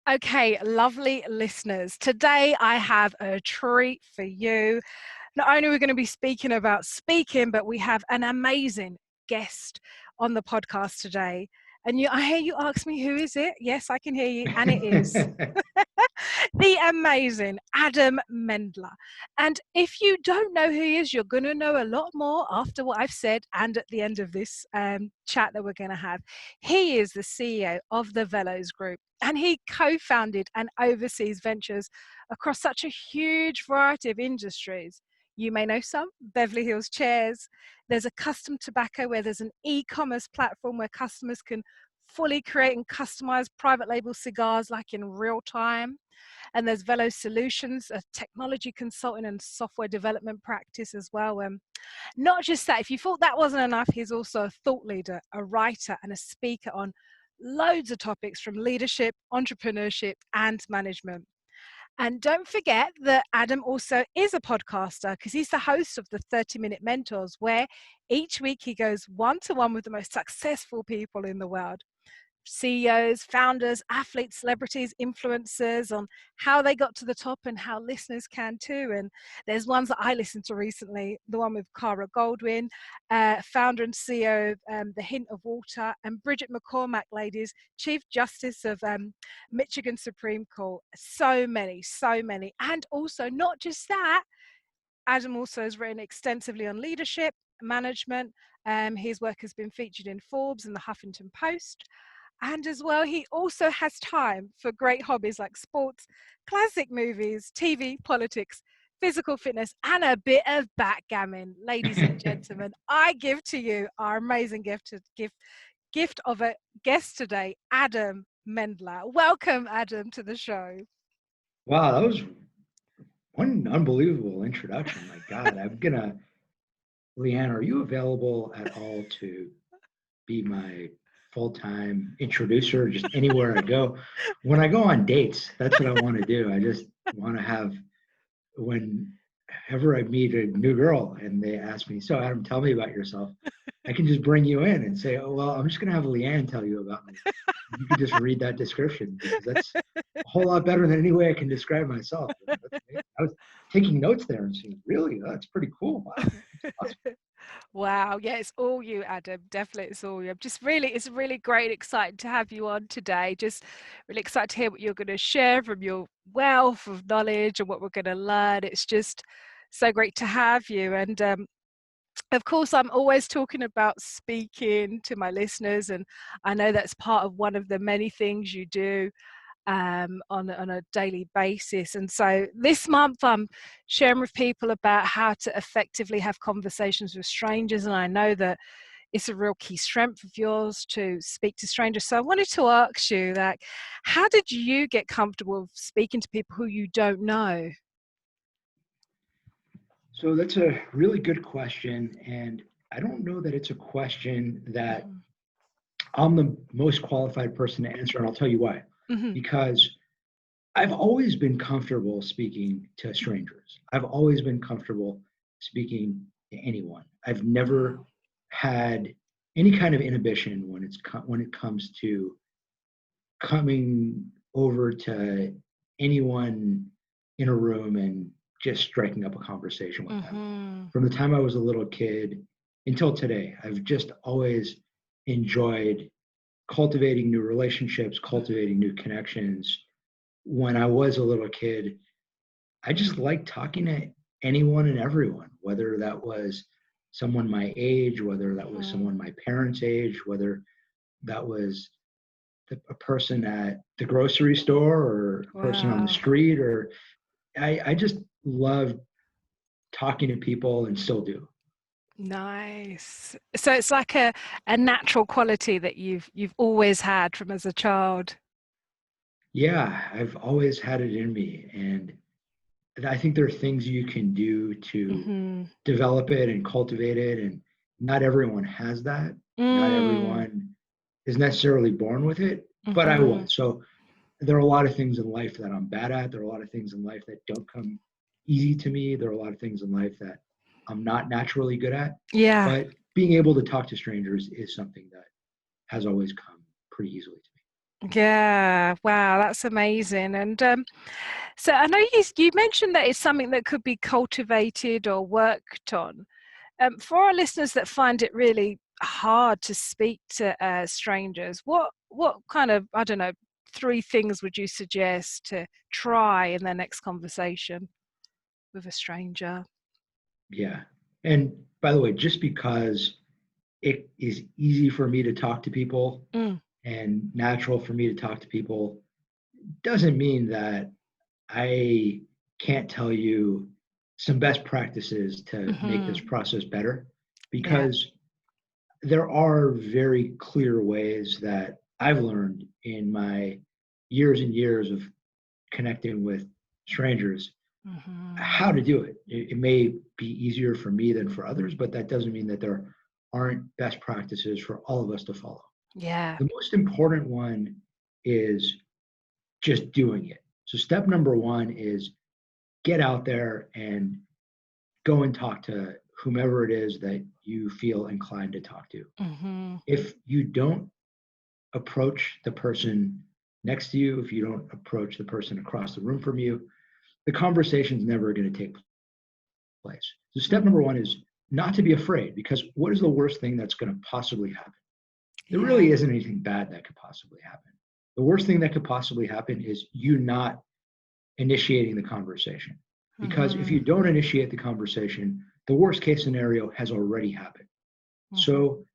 Okay, lovely listeners. Today I have a treat for you. Not only are we going to be speaking about speaking, but we have an amazing guest on the podcast today. And I hear you ask me, who is it? Yes, I can hear you. And it is the amazing Adam Mendler. And if you don't know who he is, you're going to know a lot more after what I've said and at the end of this chat that we're going to have. He is the CEO of the Veloz Group, and he co-founded and oversees ventures across such a huge variety of industries. You may know some, Beverly Hills Chairs. There's a custom tobacco where there's an e-commerce platform where customers can fully create and customize private label cigars like in real time. And there's Veloz Solutions, a technology consulting and software development practice as well. Not just that, if you thought that wasn't enough, he's also a thought leader, a writer, and a speaker on loads of topics from leadership, entrepreneurship, and management. And don't forget that Adam also is a podcaster because he's the host of the 30-Minute Mentors, where each week he goes one-to-one with the most successful people in the world. CEOs, founders, athletes, celebrities, influencers on how they got to the top and how listeners can too. And there's ones that I listened to recently, the one with Cara Goldwyn, founder and CEO of The Hint of Water, and Bridget McCormack, ladies, Chief Justice of Michigan Supreme Court. So many. And also not just that, Adam also has written extensively on leadership, management. His work has been featured in Forbes and the Huffington Post. And as well, he also has time for great hobbies like sports, classic movies, TV, politics, physical fitness, and a bit of backgammon. Ladies and gentlemen, I give to you our amazing gift of a guest today, Adam Mendler. Welcome, Adam, to the show. Wow, that was one unbelievable introduction. My God, Leighanne, are you available at all to be my full-time introducer just anywhere I go? When I go on dates, that's what I want to do. I just want to have, whenever I meet a new girl and they ask me, so Adam, tell me about yourself, I can just bring you in and say, oh, well, I'm just going to have Leighanne tell you about me. You can just read that description because that's a whole lot better than any way I can describe myself. I was taking notes there and saying, really, that's pretty cool. Wow. Awesome. Wow, yeah, it's all you, Adam. Definitely, it's all you. It's really great, excited to have you on today. Just really excited to hear what you're going to share from your wealth of knowledge and what we're going to learn. It's just so great to have you. And of course, I'm always talking about speaking to my listeners, and I know that's part of one of the many things you do on a daily basis. And so this month I'm sharing with people about how to effectively have conversations with strangers, and I know that it's a real key strength of yours to speak to strangers. So I wanted to ask you, like, how did you get comfortable speaking to people who you don't know? So that's a really good question. And I don't know that it's a question that I'm the most qualified person to answer. And I'll tell you why. Mm-hmm. Because I've always been comfortable speaking to strangers. I've always been comfortable speaking to anyone. I've never had any kind of inhibition when it comes to coming over to anyone in a room and just striking up a conversation with them. From the time I was a little kid until today, I've just always enjoyed cultivating new relationships, cultivating new connections. When I was a little kid, I just liked talking to anyone and everyone, whether that was someone my age, whether that was someone my parents' age, whether that was a person at the grocery store or a person on the street, or I just love talking to people and still do. Nice. So it's like a natural quality that you've always had from as a child. Yeah, I've always had it in me. And I think there are things you can do to develop it and cultivate it. And not everyone has that. Not everyone is necessarily born with it, but I was. So there are a lot of things in life that I'm bad at. There are a lot of things in life that don't come easy to me. There are a lot of things in life that I'm not naturally good at. Yeah. But being able to talk to strangers is something that has always come pretty easily to me. Yeah, wow, that's amazing. And so I know you mentioned that it's something that could be cultivated or worked on. For our listeners that find it really hard to speak to strangers, what kind of, I don't know, 3 things would you suggest to try in their next conversation with a stranger? Yeah. And by the way, just because it is easy for me to talk to people Mm, and natural for me to talk to people doesn't mean that I can't tell you some best practices to make this mhm. process better, Yeah. because there are very clear ways that I've learned in my years and years of connecting with strangers Mhm. how to do it. It may be easier for me than for others, but that doesn't mean that there aren't best practices for all of us to follow. Yeah. The most important one is just doing it. So, step number one is get out there and go and talk to whomever it is that you feel inclined to talk to. Mhm. If you don't approach the person next to you, if you don't approach the person across the room from you, the conversation's never going to take place. So, step number one is not to be afraid, because what is the worst thing that's going to possibly happen? There Yeah. really isn't anything bad that could possibly happen. The worst thing that could possibly happen is you not initiating the conversation. Because if you Mhm. don't initiate the conversation, the worst case scenario has already happened. Mhm. So,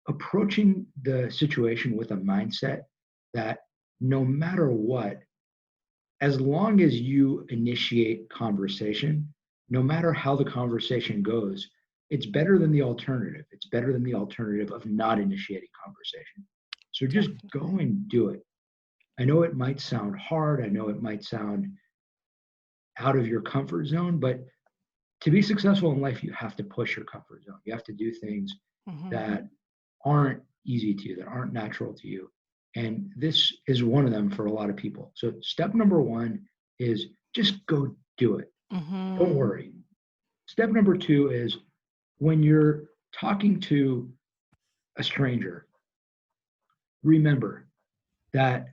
approaching the situation with a mindset that no matter what, as long as you initiate conversation, no matter how the conversation goes, it's better than the alternative. It's better than the alternative of not initiating conversation. So just go Definitely. and do it. I know it might sound hard. I know it might sound out of your comfort zone, but to be successful in life, you have to push your comfort zone. You have to do things Mhm. that aren't easy to you, that aren't natural to you. And this is one of them for a lot of people. So, step number one is just go do it. Don't Mhm. worry. Step number two is when you're talking to a stranger, remember that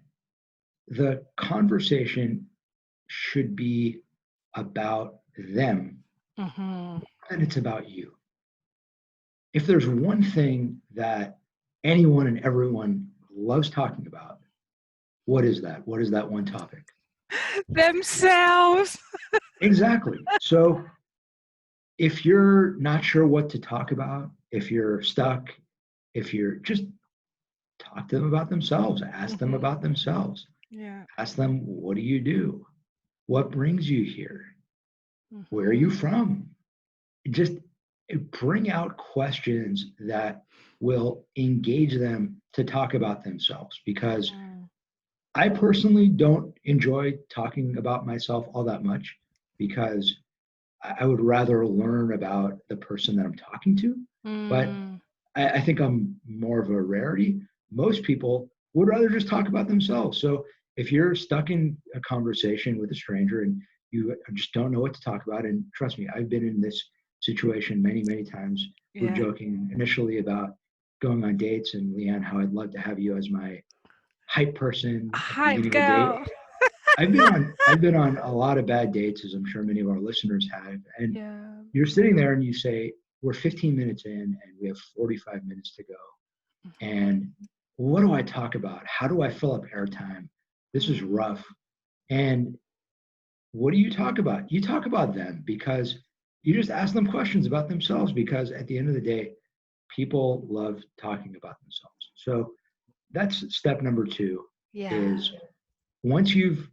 the conversation should be about them Mhm. and it's about you. If there's one thing that anyone and everyone loves talking about, what is that? What is that one topic? Themselves. Exactly. So if you're not sure what to talk about, if you're stuck, if you're just talk to them about themselves, ask them Mhm. about themselves, Yeah. ask them, what do you do? What brings you here? Where are you Mhm. from? Just bring out questions that will engage them to talk about themselves, because Mhm. I personally don't enjoy talking about myself all that much, because I would rather learn about the person that I'm talking to. But Mm. I think I'm more of a rarity. Most people would rather just talk about themselves. So if you're stuck in a conversation with a stranger and you just don't know what to talk about, and trust me, I've been in this situation many, many times. We were Yeah. joking initially about going on dates, and Leighanne, how I'd love to have you as my hype person at the Hype beginning of a date. girl. I've been on a lot of bad dates, as I'm sure many of our listeners have. And Yeah. you're sitting there and you say, we're 15 minutes in and we have 45 minutes to go. Mhm. And what do I talk about? How do I fill up airtime? This is Mm. rough. And what do you talk about? You talk about them, because you just ask them questions about themselves, because at the end of the day, people love talking about themselves. So that's step number two, Yeah. is once you've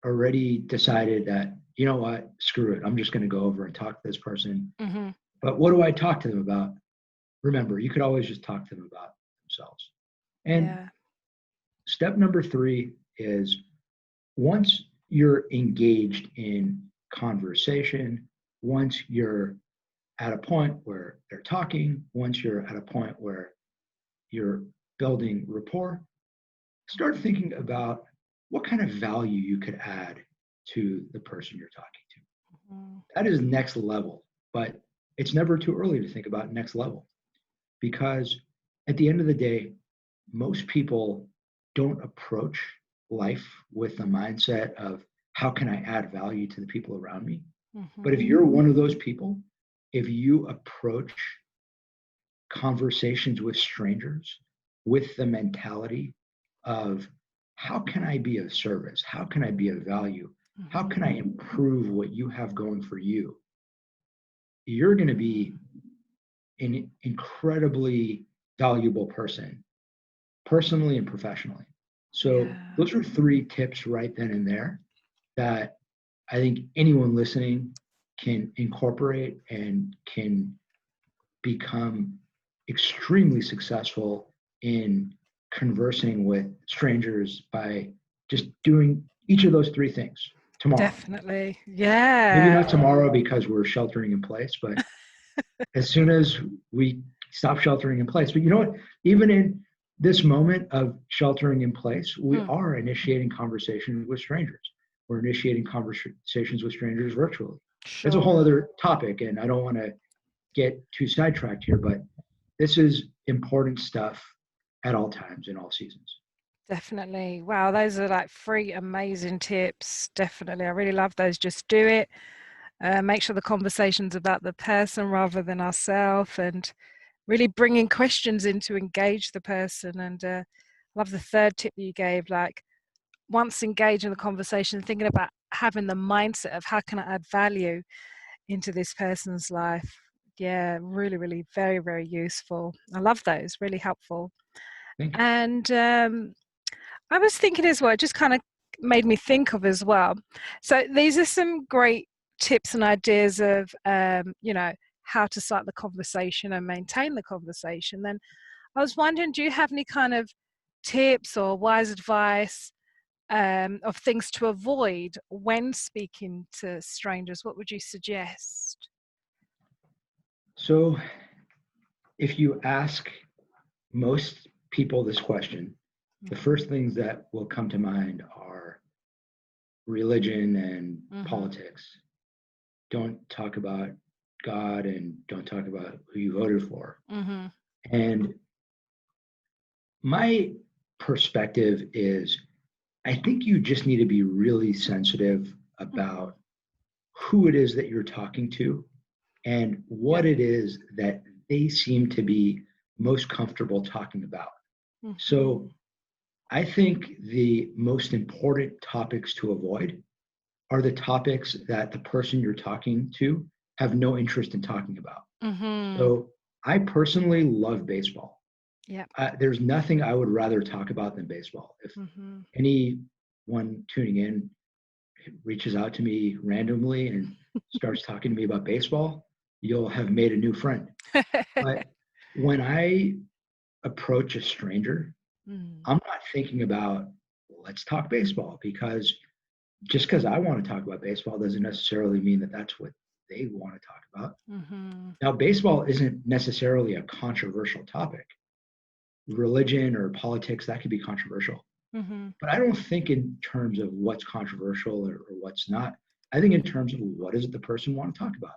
already decided that, you know what, screw it, I'm just going to go over and talk to this person. Mhm. But what do I talk to them about? Remember, you could always just talk to them about themselves. And Yeah. step number three is once you're engaged in conversation, once you're at a point where they're talking, once you're at a point where you're building rapport, start thinking about what kind of value you could add to the person you're talking to. Mhm. That is next level, but it's never too early to think about next level, because at the end of the day, most people don't approach life with the mindset of how can I add value to the people around me. But if you're one of those people, if you approach conversations with strangers with the mentality of how can I be of service? How can I be of value? How can I improve what you have going for you? You're going to be an incredibly valuable person, personally and professionally. So those are 3 tips right then and there that I think anyone listening can incorporate and can become extremely successful in conversing with strangers by just doing each of those 3 things tomorrow. Definitely. Yeah. Maybe not tomorrow because we're sheltering in place, but as soon as we stop sheltering in place. But you know what? Even in this moment of sheltering in place, we are initiating conversations with strangers. We're initiating conversations with strangers virtually. It's a whole other topic, and I don't want to get too sidetracked here, but this is important stuff at all times in all seasons. Definitely. Wow, those are like 3 amazing tips. Definitely. I really love those. Just do it. Make sure the conversation's about the person rather than ourselves, and really bringing questions in to engage the person. And love the 3rd tip that you gave, like once engaged in the conversation, thinking about having the mindset of how can I add value into this person's life. Yeah, really, really very, very useful. I love those, really helpful. Thank you. And I was thinking as well, it just kind of made me think of as well. So these are some great tips and ideas of, how to start the conversation and maintain the conversation. Then I was wondering, do you have any kind of tips or wise advice of things to avoid when speaking to strangers? What would you suggest? So if you ask most people this question, the first things that will come to mind are religion and politics. Don't talk about God and don't talk about who you voted for. And my perspective is I think you just need to be really sensitive about who it is that you're talking to and what it is that they seem to be most comfortable talking about. So I think the most important topics to avoid are the topics that the person you're talking to have no interest in talking about. So I personally love baseball. There's nothing I would rather talk about than baseball. If anyone tuning in reaches out to me randomly and starts talking to me about baseball, you'll have made a new friend. But when I approach a stranger, I'm not thinking about, let's talk baseball, because just because I want to talk about baseball doesn't necessarily mean that that's what they want to talk about. Now, baseball isn't necessarily a controversial topic. Religion or politics, that could be controversial. But I don't think in terms of what's controversial or what's not. I think in terms of what does the person want to talk about.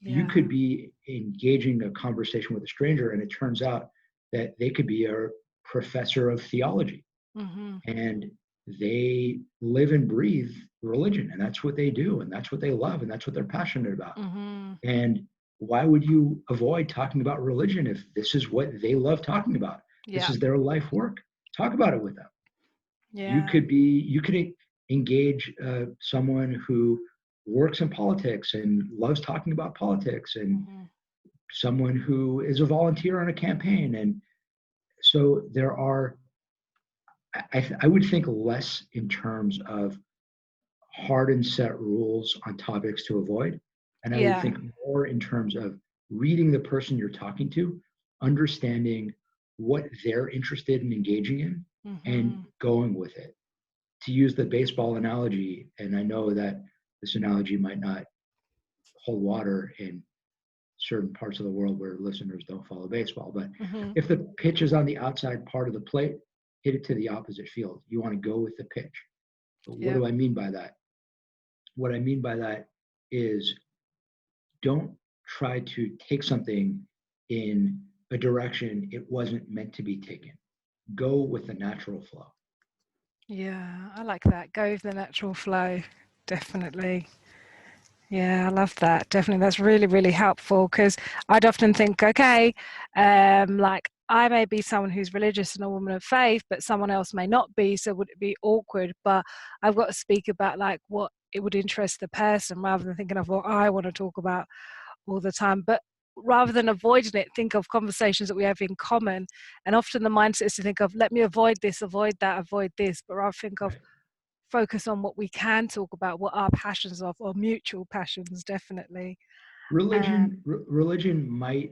You could be engaging a conversation with a stranger and it turns out that they could be a professor of theology and they live and breathe religion, and that's what they do, and that's what they love, and that's what they're passionate about. And why would you avoid talking about religion if this is what they love talking about? This is their life work. Talk about it with them. You could engage someone who works in politics and loves talking about politics, and someone who is a volunteer on a campaign. And so there are, I would think less in terms of hard and set rules on topics to avoid. And I would think more in terms of reading the person you're talking to, understanding what they're interested in engaging in, and going with it. To use the baseball analogy, and I know that this analogy might not hold water in certain parts of the world where listeners don't follow baseball, but if the pitch is on the outside part of the plate, hit it to the opposite field. You want to go with the pitch. But what do I mean by that? What I mean by that is don't try to take something in a direction it wasn't meant to be taken. Go with the natural flow. Yeah, I like that. Go with the natural flow. Definitely. Yeah, I love that. Definitely. That's really, really helpful because I'd often think, okay, like I may be someone who's religious and a woman of faith, but someone else may not be. So would it be awkward? But I've got to speak about like what it would interest the person rather than thinking of what I want to talk about all the time. But rather than avoiding it, think of conversations that we have in common. And often the mindset is to think of, let me avoid this, avoid that, avoid this, but rather think of focus on what we can talk about, what our passions are, or mutual passions, definitely. Religion might,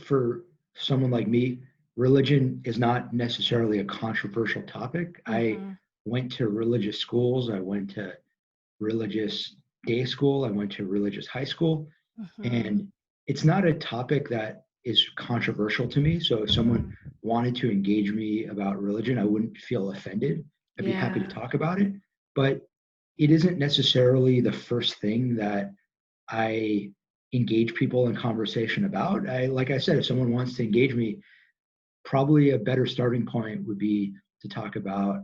for someone like me, religion is not necessarily a controversial topic. I Mm-hmm, went to religious schools. I went to religious day school. I went to religious high school. mm-hmm, And it's not a topic that is controversial to me. So if someone mm-hmm. wanted to engage me about religion, I wouldn't feel offended. I'd be happy to Yeah. talk about it. But it isn't necessarily the first thing that I engage people in conversation about. Like I said, if someone wants to engage me, probably a better starting point would be to talk about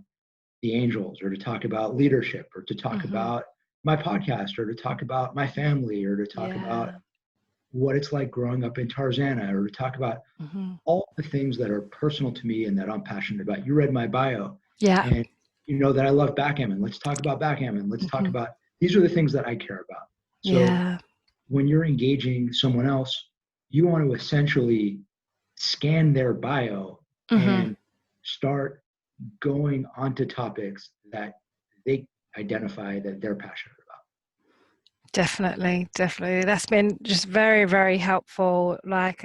the angels or to talk about leadership or to talk Mm-hmm. about my podcast or to talk about my family or to talk about Yeah. what it's like growing up in Tarzana or to talk about Mm-hmm. all the things that are personal to me and that I'm passionate about. You read my bio Yeah. and you know that I love backgammon. Let's talk about backgammon. Let's talk Mm-hmm. about these are the things that I care about. So Yeah. when you're engaging someone else, you want to essentially scan their bio Mm-hmm. and start going onto topics that they identify that they're passionate about. Definitely, definitely. That's been just very, very helpful. Like,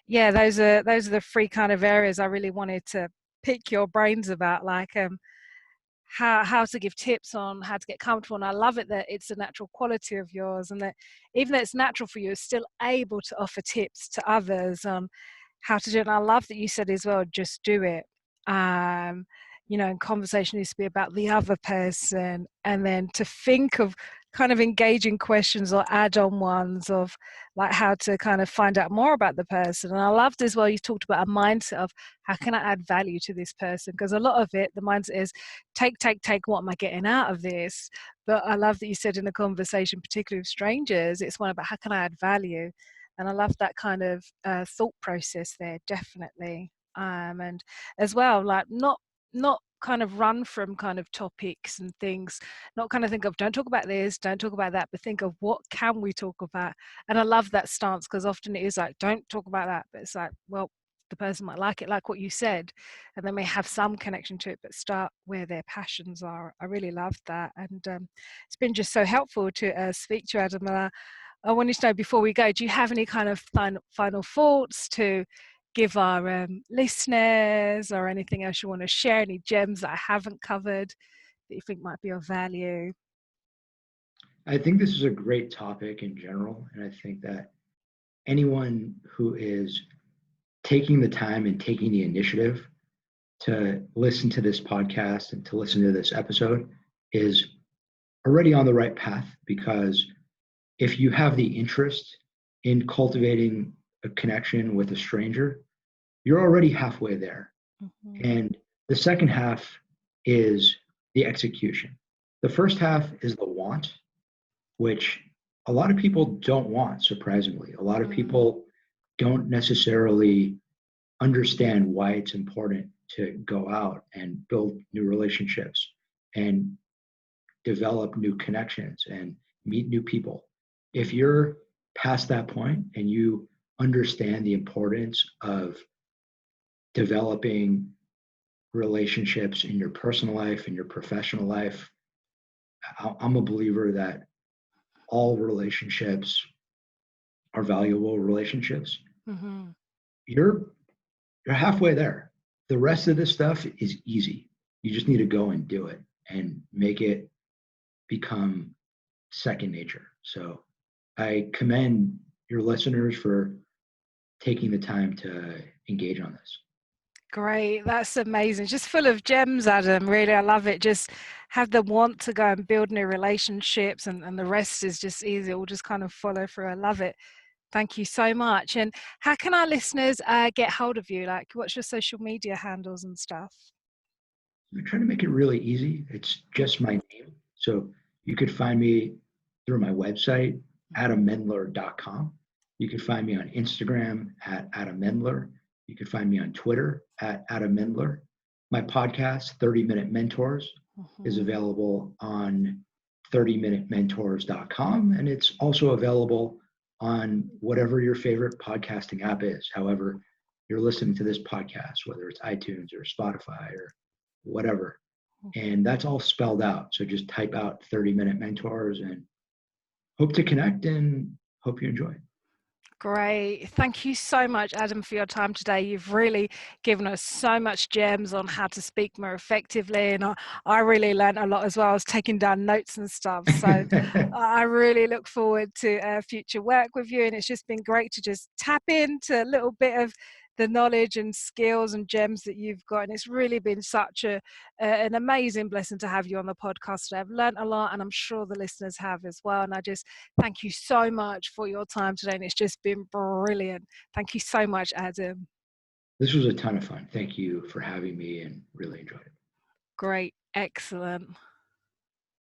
yeah, those are the three kind of areas I really wanted to pick your brains about. Like, how to give tips on how to get comfortable. And I love it that it's a natural quality of yours, and that even though it's natural for you, it's still able to offer tips to others on how to do it. And I love that you said as well, just do it. um and conversation needs to be about the other person, and then to think of kind of engaging questions or add-on ones of like how to kind of find out more about the person. And I loved as well you talked about a mindset of how can I add value to this person, because a lot of it, the mindset is take, what am I getting out of this? But I love that you said in a conversation, particularly with strangers, it's one about how can I add value. And I love that kind of thought process there, definitely. And as well, like not kind of run from kind of topics and things, not kind of think of don't talk about this, don't talk about that, but think of what can we talk about. And I love that stance, because often it is like don't talk about that, but it's like, well, the person might like it, like what you said, and they may have some connection to it, but start where their passions are. I really love that. And it's been just so helpful to speak to you, Adam. And I wanted to know before we go, do you have any kind of final thoughts to give our listeners, or anything else you want to share, any gems that I haven't covered that you think might be of value? I think this is a great topic in general, and I think that anyone who is taking the time and taking the initiative to listen to this podcast and to listen to this episode is already on the right path, because if you have the interest in cultivating a connection with a stranger, you're already halfway there. Mm-hmm. And the second half is the execution. The first half is the want, which a lot of people don't want, surprisingly. A lot of Mm, people don't necessarily understand why it's important to go out and build new relationships and develop new connections and meet new people. If you're past that point and you understand the importance of developing relationships in your personal life and your professional life, I'm a believer that all relationships are valuable relationships. mm-hmm. You're you're halfway there. The rest of this stuff is easy. You just need to go and do it and make it become second nature. So I commend your listeners for taking the time to engage on this. Great, that's amazing. Just full of gems, Adam. Really, I love it. Just have the want to go and build new relationships, and the rest is just easy. It will just kind of follow through. I love it. Thank you so much. And how can our listeners get hold of you? Like, what's your social media handles and stuff? I try to make it really easy. It's just my name. So you could find me through my website, adammendler.com. You can find me on Instagram at Adam Mendler. You can find me on Twitter at Adam Mendler. My podcast, 30 Minute Mentors, is available on 30minutementors.com. And it's also available on whatever your favorite podcasting app is. However, you're listening to this podcast, whether it's iTunes or Spotify or whatever. And that's all spelled out. So just type out 30 Minute Mentors and hope to connect and hope you enjoy. Great. Thank you so much, Adam, for your time today. You've really given us so much gems on how to speak more effectively. And I really learned a lot as well. I was taking down notes and stuff. So I really look forward to future work with you. And it's just been great to just tap into a little bit of the knowledge and skills and gems that you've got. And it's really been such an amazing blessing to have you on the podcast today. I've learned a lot, and I'm sure the listeners have as well. And I just thank you so much for your time today. And it's just been brilliant. Thank you so much, Adam. This was a ton of fun. Thank you for having me and really enjoyed it. Great. Excellent.